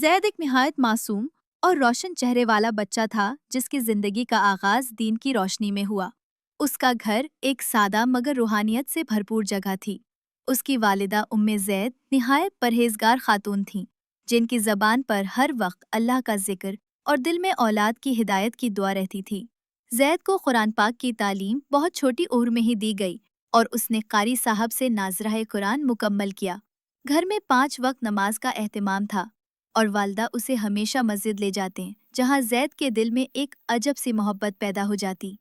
زید ایک نہایت معصوم اور روشن چہرے والا بچہ تھا جس کی زندگی کا آغاز دین کی روشنی میں ہوا۔ اس کا گھر ایک سادہ مگر روحانیت سے بھرپور جگہ تھی۔ اس کی والدہ زید نہایت پرہیزگار خاتون تھیں، جن کی زبان پر ہر وقت اللہ کا ذکر اور دل میں اولاد کی ہدایت کی دعا رہتی تھی۔ زید کو قرآن پاک کی تعلیم بہت چھوٹی عمر میں ہی دی گئی اور اس نے قاری صاحب سے ناظرہ قرآن مکمل کیا۔ گھر میں 5 وقت نماز کا اہتمام تھا اور والدہ اسے ہمیشہ مسجد لے جاتے جہاں زید کے دل میں ایک عجب سی محبت پیدا ہو جاتی۔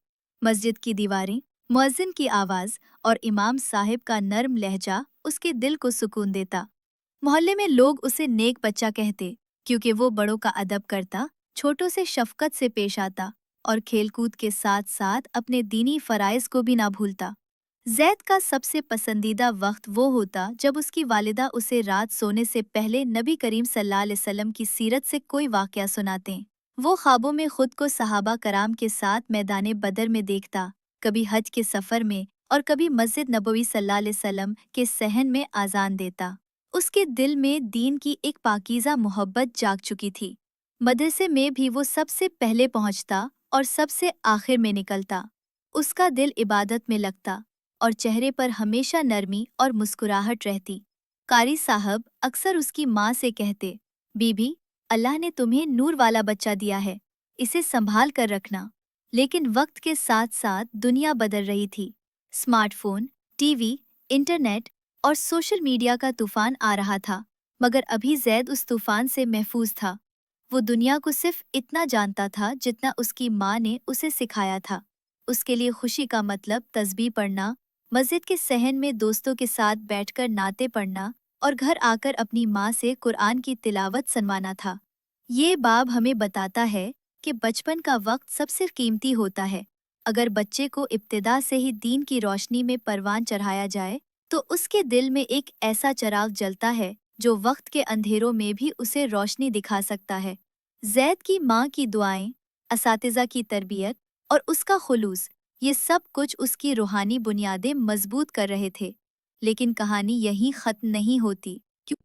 مسجد کی دیواریں، مؤذن کی آواز اور امام صاحب کا نرم لہجہ اس کے دل کو سکون دیتا۔ محلے میں لوگ اسے نیک بچہ کہتے کیونکہ وہ بڑوں کا ادب کرتا، چھوٹوں سے شفقت سے پیش آتا اور کھیل کود کے ساتھ ساتھ اپنے دینی فرائض کو بھی نہ بھولتا۔ زید کا سب سے پسندیدہ وقت وہ ہوتا جب اس کی والدہ اسے رات سونے سے پہلے نبی کریم صلی اللہ علیہ وسلم کی سیرت سے کوئی واقعہ سناتے۔ وہ خوابوں میں خود کو صحابہ کرام کے ساتھ میدان بدر میں دیکھتا، کبھی حج کے سفر میں اور کبھی مسجد نبوی صلی اللہ علیہ وسلم کے صحن میں اذان دیتا۔ اس کے دل میں دین کی ایک پاکیزہ محبت جاگ چکی تھی۔ مدرسے میں بھی وہ سب سے پہلے پہنچتا اور سب سے آخر میں نکلتا۔ اس کا دل عبادت میں لگتا اور چہرے پر ہمیشہ نرمی اور مسکراہٹ رہتی۔ قاری صاحب اکثر اس کی ماں سے کہتے، بی بی، اللہ نے تمہیں نور والا بچہ دیا ہے، اسے سنبھال کر رکھنا۔ لیکن وقت کے ساتھ ساتھ دنیا بدل رہی تھی۔ Smart phone, T V, internet اور سوشل میڈیا کا طوفان آ رہا تھا، مگر ابھی زید اس طوفان سے محفوظ تھا۔ وہ دنیا کو صرف اتنا جانتا تھا جتنا اس کی ماں نے اسے سکھایا تھا۔ اس کے لیے خوشی کا مطلب تسبیح پڑھنا، مسجد کے صحن میں دوستوں کے ساتھ بیٹھ کر نعتیں پڑھنا اور گھر آ کر اپنی ماں سے قرآن کی تلاوت سنوانا تھا۔ یہ باب ہمیں بتاتا ہے کہ بچپن کا وقت سب سے قیمتی ہوتا ہے۔ اگر بچے کو ابتدا سے ہی دین کی روشنی میں پروان چڑھایا جائے تو اس کے دل میں ایک ایسا چراغ جلتا ہے جو وقت کے اندھیروں میں بھی اسے روشنی دکھا سکتا ہے۔ زید کی ماں کی دعائیں، اساتذہ کی تربیت اور اس کا خلوص، یہ سب کچھ اس کی روحانی بنیادیں مضبوط کر رہے تھے۔ لیکن کہانی یہیں ختم نہیں ہوتی۔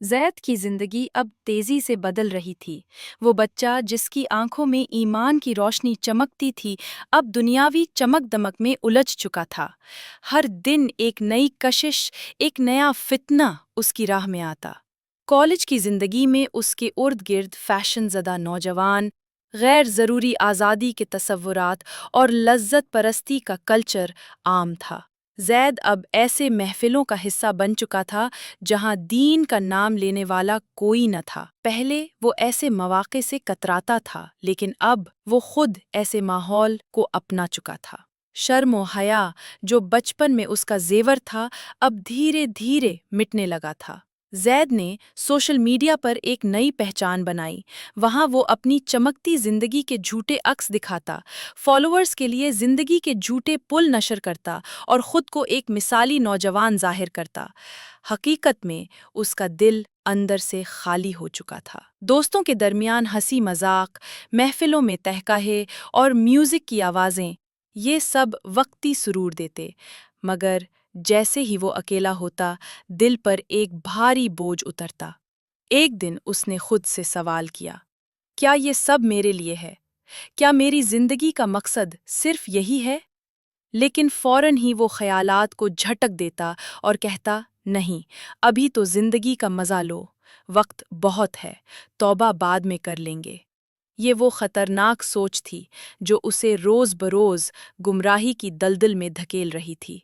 زید کی زندگی اب تیزی سے بدل رہی تھی۔ وہ بچہ جس کی آنکھوں میں ایمان کی روشنی چمکتی تھی، اب دنیاوی چمک دمک میں الجھ چکا تھا۔ ہر دن ایک نئی کشش، ایک نیا فتنہ اس کی راہ میں آتا۔ کالج کی زندگی میں اس کے ارد گرد فیشن زدہ نوجوان، غیر ضروری آزادی کے تصورات اور لذت پرستی کا کلچر عام تھا۔ زید اب ایسے محفلوں کا حصہ بن چکا تھا جہاں دین کا نام لینے والا کوئی نہ تھا۔ پہلے وہ ایسے مواقع سے کتراتا تھا، لیکن اب وہ خود ایسے ماحول کو اپنا چکا تھا۔ شرم و حیا جو بچپن میں اس کا زیور تھا، اب دھیرے دھیرے مٹنے لگا تھا۔ زید نے سوشل میڈیا پر ایک نئی پہچان بنائی۔ وہاں وہ اپنی چمکتی زندگی کے جھوٹے عکس دکھاتا، فالوورز کے لیے زندگی کے جھوٹے پل نشر کرتا اور خود کو ایک مثالی نوجوان ظاہر کرتا۔ حقیقت میں اس کا دل اندر سے خالی ہو چکا تھا۔ دوستوں کے درمیان ہنسی مذاق، محفلوں میں تہکاہے اور میوزک کی آوازیں، یہ سب وقتی سرور دیتے، مگر جیسے ہی وہ اکیلا ہوتا، دل پر ایک بھاری بوجھ اترتا۔ ایک دن اس نے خود سے سوال کیا، کیا یہ سب میرے لیے ہے؟ کیا میری زندگی کا مقصد صرف یہی ہے؟ لیکن فوراً ہی وہ خیالات کو جھٹک دیتا اور کہتا، نہیں، ابھی تو زندگی کا مزہ لو، وقت بہت ہے، توبہ بعد میں کر لیں گے۔ یہ وہ خطرناک سوچ تھی جو اسے روز بروز گمراہی کی دلدل میں دھکیل رہی تھی۔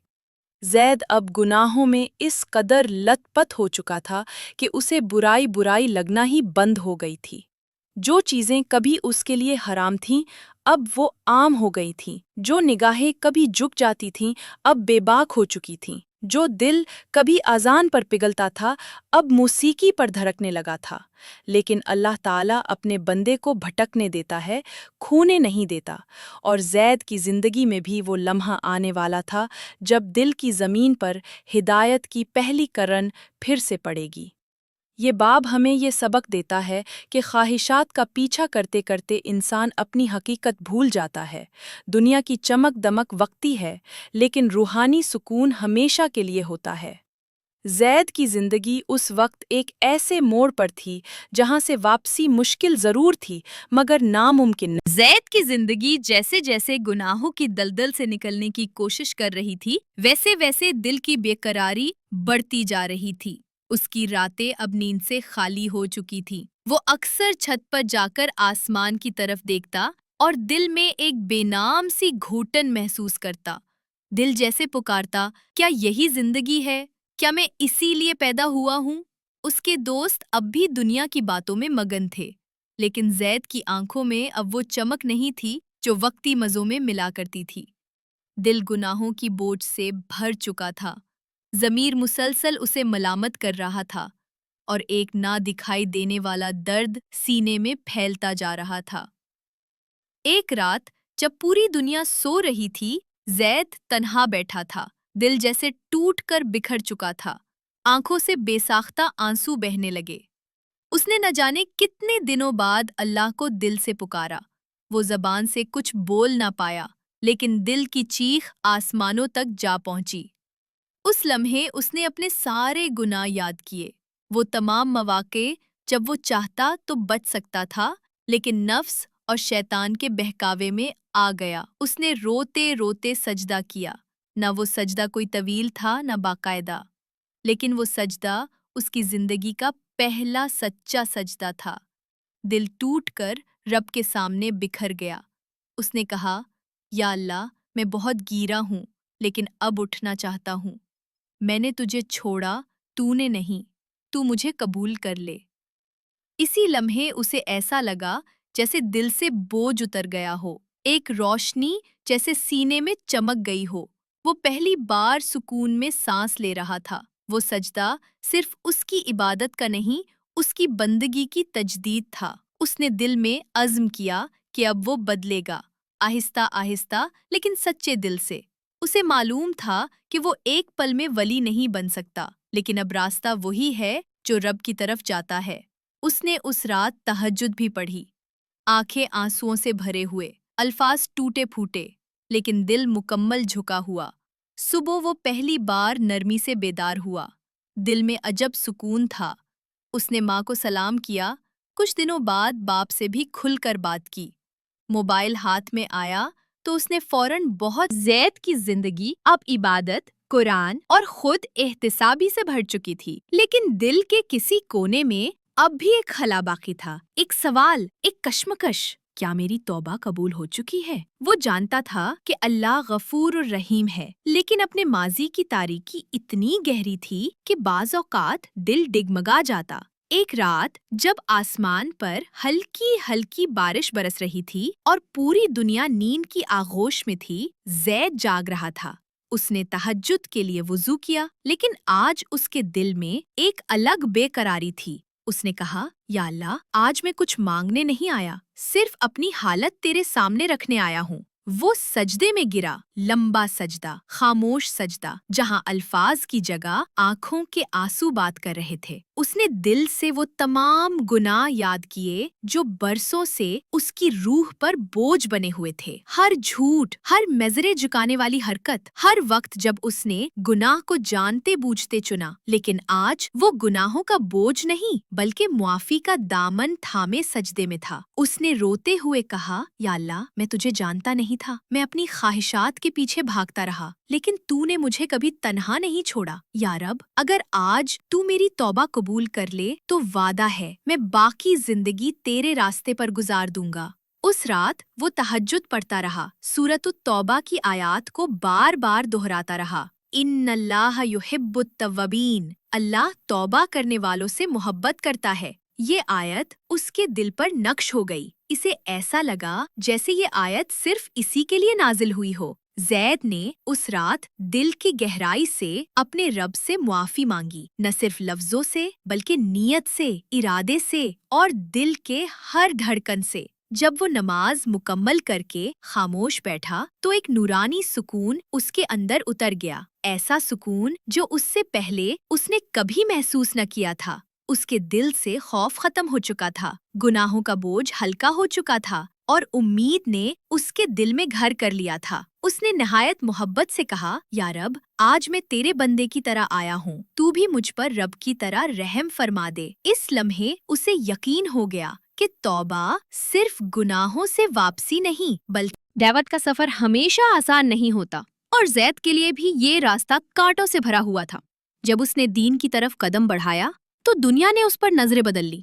زید اب گناہوں میں اس قدر لت پت ہو چکا تھا کہ اسے برائی برائی لگنا ہی بند ہو گئی تھی۔ جو چیزیں کبھی اس کے لیے حرام تھیں، اب وہ عام ہو گئی تھیں۔ جو نگاہیں کبھی جھک جاتی تھیں، اب بے باک ہو چکی تھیں۔ جو دل کبھی اذان پر پگھلتا تھا، اب موسیقی پر دھڑکنے لگا تھا۔ لیکن اللہ تعالیٰ اپنے بندے کو بھٹکنے دیتا ہے، کھونے نہیں دیتا، اور زید کی زندگی میں بھی وہ لمحہ آنے والا تھا جب دل کی زمین پر ہدایت کی پہلی کرن پھر سے پڑے گی۔ یہ باب ہمیں یہ سبق دیتا ہے کہ خواہشات کا پیچھا کرتے کرتے انسان اپنی حقیقت بھول جاتا ہے۔ دنیا کی چمک دمک وقتی ہے، لیکن روحانی سکون ہمیشہ کے لیے ہوتا ہے۔ زید کی زندگی اس وقت ایک ایسے موڑ پر تھی جہاں سے واپسی مشکل ضرور تھی مگر ناممکن نہیں۔ زید کی زندگی جیسے جیسے گناہوں کی دلدل سے نکلنے کی کوشش کر رہی تھی ویسے ویسے دل کی بے قراری بڑھتی جا رہی تھی۔ اس کی راتیں اب نیند سے خالی ہو چکی تھی۔ وہ اکثر چھت پر جا کر آسمان کی طرف دیکھتا اور دل میں ایک بے نام سی گھٹن محسوس کرتا۔ دل جیسے پکارتا، کیا یہی زندگی ہے؟ کیا میں اسی لیے پیدا ہوا ہوں؟ اس کے دوست اب بھی دنیا کی باتوں میں مگن تھے، لیکن زید کی آنکھوں میں اب وہ چمک نہیں تھی جو وقتی مزوں میں ملا کرتی تھی۔ دل گناہوں کی بوجھ سے بھر چکا تھا، ضمیر مسلسل اسے ملامت کر رہا تھا اور ایک نہ دکھائی دینے والا درد سینے میں پھیلتا جا رہا تھا۔ ایک رات جب پوری دنیا سو رہی تھی، زید تنہا بیٹھا تھا، دل جیسے ٹوٹ کر بکھر چکا تھا، آنکھوں سے بے ساختہ آنسو بہنے لگے۔ اس نے نہ جانے کتنے دنوں بعد اللہ کو دل سے پکارا۔ وہ زبان سے کچھ بول نہ پایا، لیکن دل کی چیخ آسمانوں تک جا پہنچی۔ اس لمحے اس نے اپنے سارے گناہ یاد کیے، وہ تمام مواقع جب وہ چاہتا تو بچ سکتا تھا لیکن نفس اور شیطان کے بہکاوے میں آ گیا۔ اس نے روتے روتے سجدہ کیا، نہ وہ سجدہ کوئی طویل تھا نہ باقاعدہ، لیکن وہ سجدہ اس کی زندگی کا پہلا سچا سجدہ تھا۔ دل ٹوٹ کر رب کے سامنے بکھر گیا۔ اس نے کہا، یا اللہ، میں بہت گیرا ہوں لیکن اب اٹھنا چاہتا ہوں۔ میں نے تجھے چھوڑا، تو نے نہیں، تو مجھے قبول کر لے۔ اسی لمحے اسے ایسا لگا جیسے دل سے بوجھ اتر گیا ہو، ایک روشنی جیسے سینے میں چمک گئی ہو۔ وہ پہلی بار سکون میں سانس لے رہا تھا۔ وہ سجدہ صرف اس کی عبادت کا نہیں، اس کی بندگی کی تجدید تھا۔ اس نے دل میں عزم کیا کہ اب وہ بدلے گا، آہستہ آہستہ لیکن سچے دل سے۔ اسے معلوم تھا کہ وہ ایک پل میں ولی نہیں بن سکتا، لیکن اب راستہ وہی ہے جو رب کی طرف جاتا ہے۔ اس نے اس رات تہجد بھی پڑھی، آنکھیں آنسوؤں سے بھرے ہوئے، الفاظ ٹوٹے پھوٹے، لیکن دل مکمل جھکا ہوا۔ صبح وہ پہلی بار نرمی سے بیدار ہوا، دل میں عجب سکون تھا۔ اس نے ماں کو سلام کیا، کچھ دنوں بعد باپ سے بھی کھل کر بات کی۔ موبائل ہاتھ میں آیا تو اس نے فوراً بہت زید کی زندگی اب عبادت، قرآن اور خود احتسابی سے بھر چکی تھی، لیکن دل کے کسی کونے میں اب بھی ایک خلا باقی تھا، ایک سوال، ایک کشمکش، کیا میری توبہ قبول ہو چکی ہے؟ وہ جانتا تھا کہ اللہ غفور الرحیم ہے، لیکن اپنے ماضی کی تاریکی اتنی گہری تھی کہ بعض اوقات دل ڈگمگا جاتا۔ ایک رات جب آسمان پر ہلکی ہلکی بارش برس رہی تھی اور پوری دنیا نیند کی آغوش میں تھی، زید جاگ رہا تھا۔ اس نے تہجد کے لیے وضو کیا، لیکن آج اس کے دل میں ایک الگ بے قراری تھی۔ اس نے کہا، یا اللہ، آج میں کچھ مانگنے نہیں آیا، صرف اپنی حالت تیرے سامنے رکھنے آیا ہوں۔ وہ سجدے میں گرا، لمبا سجدہ، خاموش سجدہ، جہاں الفاظ کی جگہ آنکھوں کے آنسو بات کر رہے تھے۔ اس نے دل سے وہ تمام گناہ یاد کیے جو برسوں سے اس کی روح پر بوجھ بنے ہوئے تھے۔ ہر جھوٹ، ہر میزرے جھکانے والی حرکت، ہر وقت جب اس نے گناہ کو جانتے بوجھتے چنا، لیکن آج وہ گناہوں کا بوجھ نہیں بلکہ معافی کا دامن تھامے سجدے میں تھا۔ اس نے روتے ہوئے کہا، یا اللہ، میں تجھے جانتا نہیں تھا، میں اپنی خواہشات کے پیچھے بھاگتا رہا، لیکن تو نے مجھے کبھی تنہا نہیں چھوڑا۔ یا رب، اگر آج تو میری توبہ قبول کر لے تو وعدہ ہے میں باقی زندگی تیرے راستے پر گزار دوں گا۔ اس رات وہ تہجد پڑھتا رہا، سورۃ التوبہ کی آیات کو بار بار دہراتا رہا۔ ان اللہ یحب التوابین، اللہ توبہ کرنے والوں سے محبت کرتا ہے۔ یہ آیت اس کے دل پر نقش ہو گئی۔ اسے ایسا لگا جیسے یہ آیت صرف اسی کے لیے نازل ہوئی ہو۔ زید نے اس رات دل کی گہرائی سے اپنے رب سے معافی مانگی، نہ صرف لفظوں سے بلکہ نیت سے، ارادے سے اور دل کے ہر دھڑکن سے۔ جب وہ نماز مکمل کر کے خاموش بیٹھا تو ایک نورانی سکون اس کے اندر اتر گیا، ایسا سکون جو اس سے پہلے اس نے کبھی محسوس نہ کیا تھا۔ اس کے دل سے خوف ختم ہو چکا تھا، گناہوں کا بوجھ ہلکا ہو چکا تھا اور امید نے اس کے دل میں گھر کر لیا تھا۔ اس نے نہایت محبت سے کہا، یا رب، آج میں تیرے بندے کی طرح آیا ہوں، تو بھی مجھ پر رب کی طرح رحم فرما دے۔ اس لمحے اسے یقین ہو گیا کہ توبہ صرف گناہوں سے واپسی نہیں بلکہ دعوت کا سفر ہمیشہ آسان نہیں ہوتا، اور زید کے لیے بھی یہ راستہ کانٹوں سے بھرا ہوا تھا۔ جب اس نے دین کی طرف قدم بڑھایا تو دنیا نے اس پر نظریں بدل لی۔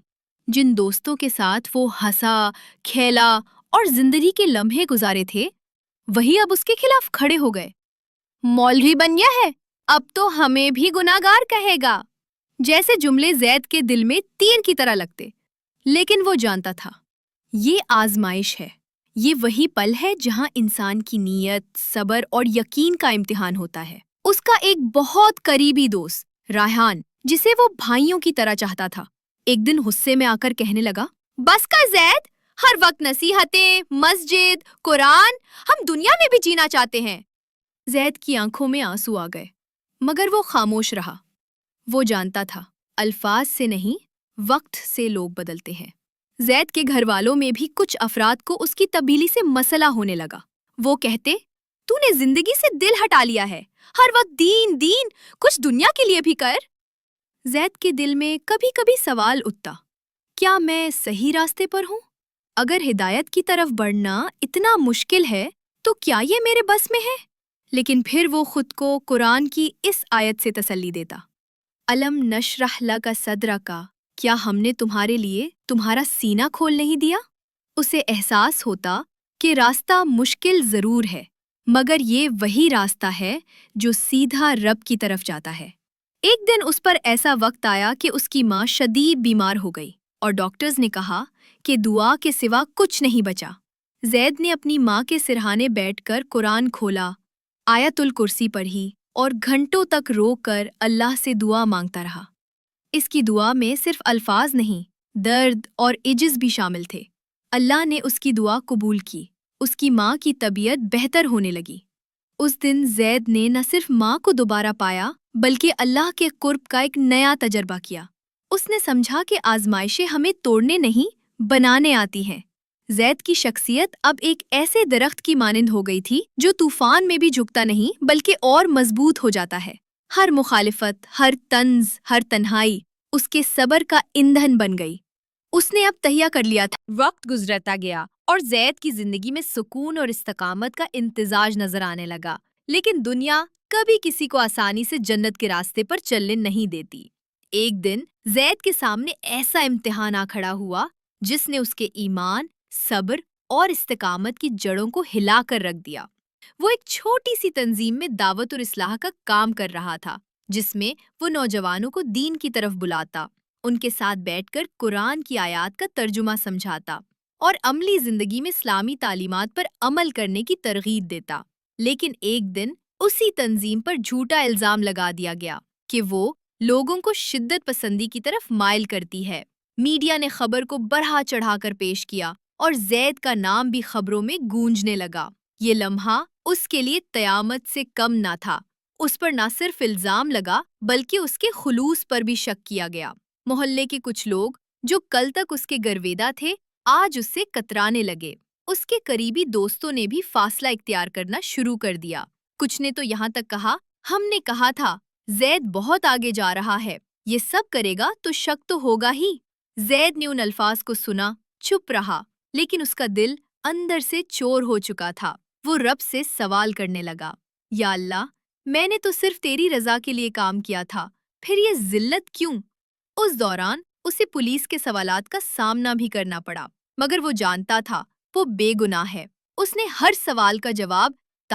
جن دوستوں کے ساتھ وہ ہنسا، کھیلا اور زندگی کے لمحے گزارے تھے، وہی اب اس کے خلاف کھڑے ہو گئے۔ مولوی بن گیا ہے، اب تو ہمیں بھی گناہگار کہے گا، جیسے جملے زید کے دل میں تیر کی طرح لگتے۔ لیکن وہ جانتا تھا، یہ آزمائش ہے، یہ وہی پل ہے جہاں انسان کی نیت، صبر اور یقین کا امتحان ہوتا ہے۔ اس کا ایک بہت قریبی دوست ریحان، جسے وہ بھائیوں کی طرح چاہتا تھا، ایک دن غصے میں آ کر کہنے لگا، بس کا زید، ہر وقت نصیحتیں، مسجد، قرآن، ہم دنیا میں بھی جینا چاہتے ہیں۔ زید کی آنکھوں میں آنسو آ گئے، مگر وہ خاموش رہا۔ وہ جانتا تھا، الفاظ سے نہیں، وقت سے لوگ بدلتے ہیں۔ زید کے گھر والوں میں بھی کچھ افراد کو اس کی تبدیلی سے مسئلہ ہونے لگا۔ وہ کہتے، تو نے زندگی سے دل ہٹا لیا ہے، ہر وقت دین دین، کچھ دنیا کے لیے بھی کر۔ زید کے دل میں کبھی کبھی سوال اٹھتا، کیا میں صحیح راستے پر ہوں؟ اگر ہدایت کی طرف بڑھنا اتنا مشکل ہے تو کیا یہ میرے بس میں ہے؟ لیکن پھر وہ خود کو قرآن کی اس آیت سے تسلی دیتا، الم نشرح لک صدرک، کیا ہم نے تمہارے لیے تمہارا سینہ کھول نہیں دیا؟ اسے احساس ہوتا کہ راستہ مشکل ضرور ہے، مگر یہ وہی راستہ ہے جو سیدھا رب کی طرف جاتا ہے۔ ایک دن اس پر ایسا وقت آیا کہ اس کی ماں شدید بیمار ہو گئی اور ڈاکٹرز نے کہا کہ دعا کے سوا کچھ نہیں بچا۔ زید نے اپنی ماں کے سرہانے بیٹھ کر قرآن کھولا، آیت الکرسی پڑھی اور گھنٹوں تک رو کر اللہ سے دعا مانگتا رہا۔ اس کی دعا میں صرف الفاظ نہیں، درد اور عجز بھی شامل تھے۔ اللہ نے اس کی دعا قبول کی، اس کی ماں کی طبیعت بہتر ہونے لگی۔ اس دن زید نے نہ صرف ماں کو دوبارہ پایا بلکہ اللہ کے قرب کا ایک نیا تجربہ کیا۔ اس نے سمجھا کہ آزمائشیں ہمیں توڑنے نہیں بنانے آتی ہیں۔ زید کی شخصیت اب ایک ایسے درخت کی مانند ہو گئی تھی جو طوفان میں بھی جھکتا نہیں بلکہ اور مضبوط ہو جاتا ہے۔ ہر مخالفت، ہر طنز، ہر تنہائی اس کے صبر کا ایندھن بن گئی۔ اس نے اب تہیہ کر لیا تھا، وقت گزرتا گیا اور زید کی زندگی میں سکون اور استقامت کا امتزاج نظر آنے لگا۔ لیکن دنیا کبھی کسی کو آسانی سے جنت کے راستے پر چلنے نہیں دیتی۔ ایک دن زید کے سامنے ایسا امتحان آ کھڑا ہوا جس نے اس کے ایمان، صبر اور استقامت کی جڑوں کو ہلا کر رکھ دیا۔ وہ ایک چھوٹی سی تنظیم میں دعوت اور اصلاح کا کام کر رہا تھا، جس میں وہ نوجوانوں کو دین کی طرف بلاتا، ان کے ساتھ بیٹھ کر قرآن کی آیات کا ترجمہ سمجھاتا اور عملی زندگی میں اسلامی تعلیمات پر عمل کرنے کی ترغیب دیتا۔ لیکن ایک دن اسی تنظیم پر جھوٹا الزام لگا دیا گیا کہ وہ لوگوں کو شدت پسندی کی طرف مائل کرتی ہے۔ میڈیا نے خبر کو بڑھا چڑھا کر پیش کیا اور زید کا نام بھی خبروں میں گونجنے لگا۔ یہ لمحہ اس کے لیے قیامت سے کم نہ تھا۔ اس پر نہ صرف الزام لگا بلکہ اس کے خلوص پر بھی شک کیا گیا۔ محلے کے کچھ لوگ جو کل تک اس کے گرویدہ تھے، آج اس سے کترانے لگے۔ اس کے قریبی دوستوں نے بھی فاصلہ اختیار کرنا شروع کر دیا۔ کچھ نے تو یہاں تک کہا، ہم نے کہا تھا زید بہت آگے جا رہا ہے، یہ سب کرے گا تو شک تو ہوگا ہی۔ زید نے ان الفاظ کو سنا، چپ رہا، لیکن اس کا دل اندر سے چور ہو چکا تھا۔ وہ رب سے سوال کرنے لگا، یا اللہ، میں نے تو صرف تیری رضا کے لیے کام کیا تھا، پھر یہ ذلت کیوں؟ اس دوران اسے پولیس کے سوالات کا سامنا بھی کرنا پڑا، مگر وہ جانتا تھا وہ بے گناہ ہے۔ اس نے ہر سوال کا جواب